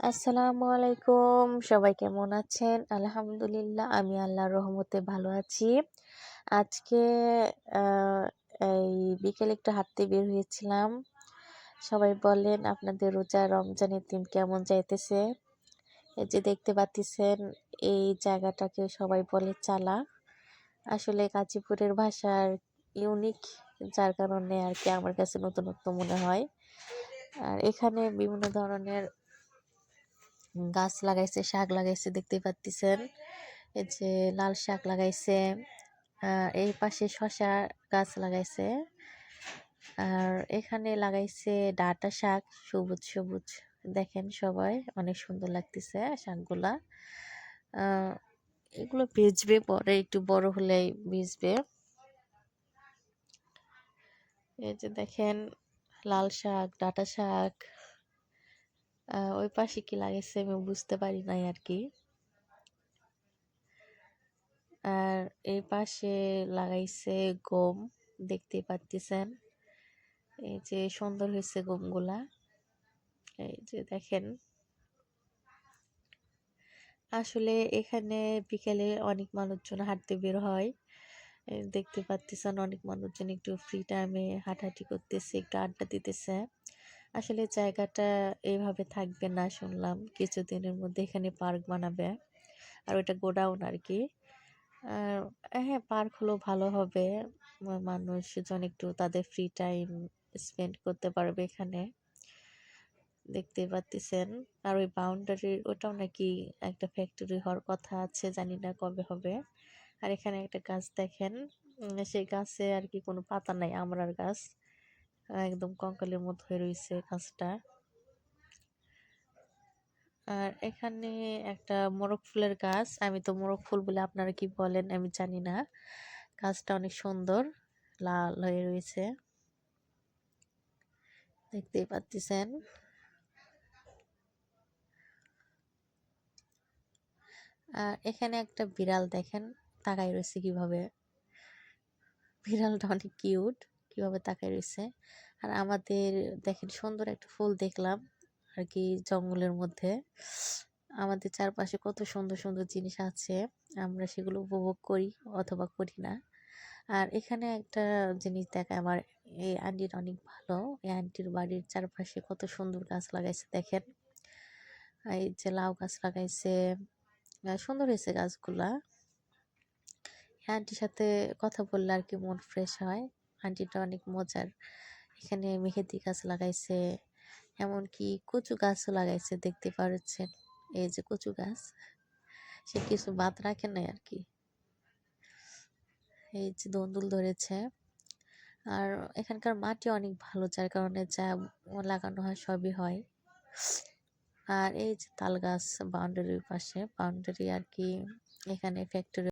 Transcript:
আসসালামু আলাইকুম। সবাই কেমন আছেন? আলহামদুলিল্লাহ আমি আল্লাহর রহমতে ভালো আছি। আজকে আ এই বিকেলে একটু হাঁটতে বের হয়েছিলাম। সবাই বলেন আপনাদের রোজা রমজানের দিন কেমন যাইতেছে? এই যে দেখতে পাচ্ছেন এই জায়গাটাকে সবাই বলে চালা। আসলে গাজীপুরের ভাষার ইউনিক যার কারণে আরকি আমার কাছে নতুনত্ব মনে হয়। আর এখানে বিভিন্ন ধরনের গাছ লাগাইছে, শাক লাগাইছে দেখতেই পাচ্ছেন। এই যে লাল শাক লাগাইছে, এই পাশে শসা গাছ লাগাইছে। আর এখানে লাগাইছে ডাঁটা শাক সবুজ সবুজ। দেখেন সবাই অনেক সুন্দর লাগতেছে শাকগুলা। এগুলো বেচবে পরে একটু বড় হলেই বেচবে। এই যে দেখেন লাল শাক, ডাঁটা শাক। ওই পাশে কি লাগাইছে আমি বুঝতে পারি নাই আর কি। আর এই পাশে লাগাইছে গম দেখতেই পাচ্ছেন। এই যে সুন্দর হয়েছে গমগুলা। এই যে দেখেন আসলে এখানে বিকেলে অনেক মানুষজন হাঁটতে বের হয়। দেখতে পাচ্ছেন অনেক মানুষজন একটু ফ্রি টাইমে হাঁটাহাঁটি করতেছে, একটু আড্ডা দিতেছে। আসলে জায়গাটা এইভাবে থাকবে না শুনলাম, কিছুদিনের মধ্যে এখানে পার্ক বানাবে। আর ওইটা গোডাউন আর কি। আর হ্যাঁ, পার্ক হলেও ভালো হবে। মানুষজন একটু তাদের ফ্রি টাইম স্পেন্ড করতে পারবে এখানে। দেখতেই পাচ্ছেন। আর ওই বাউন্ডারির ওটাও নাকি একটা ফ্যাক্টরি হওয়ার কথা আছে, জানি না কবে হবে। আর এখানে একটা গাছ দেখেন, সেই গাছে আর কি কোনো পাতা নাই, আমড়ার গাছ। একদম কঙ্কালের মতো হয়ে রয়েছে গাছটা। আর এখানে একটা মোরগ ফুলের গাছ, আমি তো মোরগ ফুল বলে আপনারা কি বলেন আমি জানি না। গাছটা অনেক সুন্দর, লাল হয়ে রয়েছে দেখতেই পাচ্ছেন। আর এখানে একটা বিড়াল দেখেন তাকাই রয়েছে কিভাবে। বিড়ালটা অনেক কিউট, কিভাবে তাকাই রয়েছে। আর আমাদের দেখেন সুন্দর একটা ফুল দেখলাম আর কি জঙ্গলের মধ্যে। আমাদের চারপাশে কত সুন্দর সুন্দর জিনিস আছে, আমরা সেগুলো উপভোগ করি অথবা করি না। আর এখানে একটা জিনিস দেখা আমার এই আন্টির অনেক ভালো। এই আন্টির বাড়ির চারপাশে কত সুন্দর গাছ লাগাইছে দেখেন। এই যে লাউ গাছ লাগাইছে, সুন্দর হয়েছে গাছগুলা। আন্টির সাথে কথা বললে আর কি মন ফ্রেশ হয়। আন্টিটা অনেক মজার। এখানে মেহেদি গাছ লাগাইছে, এমনকি কচু গাছও লাগাইছে দেখতে পাচ্ছেন। এই যে কচু গাছ, সে কিছু বাদ রাখে নাই আর কি। এই যে দন্দুল ধরেছে। আর এখানকার মাটি অনেক ভালো, যার কারণে যা লাগানো হয় সবই হয়। আর এই যে তাল গাছ বাউন্ডারির পাশে, বাউন্ডারি আর কি, এখানে ফ্যাক্টরি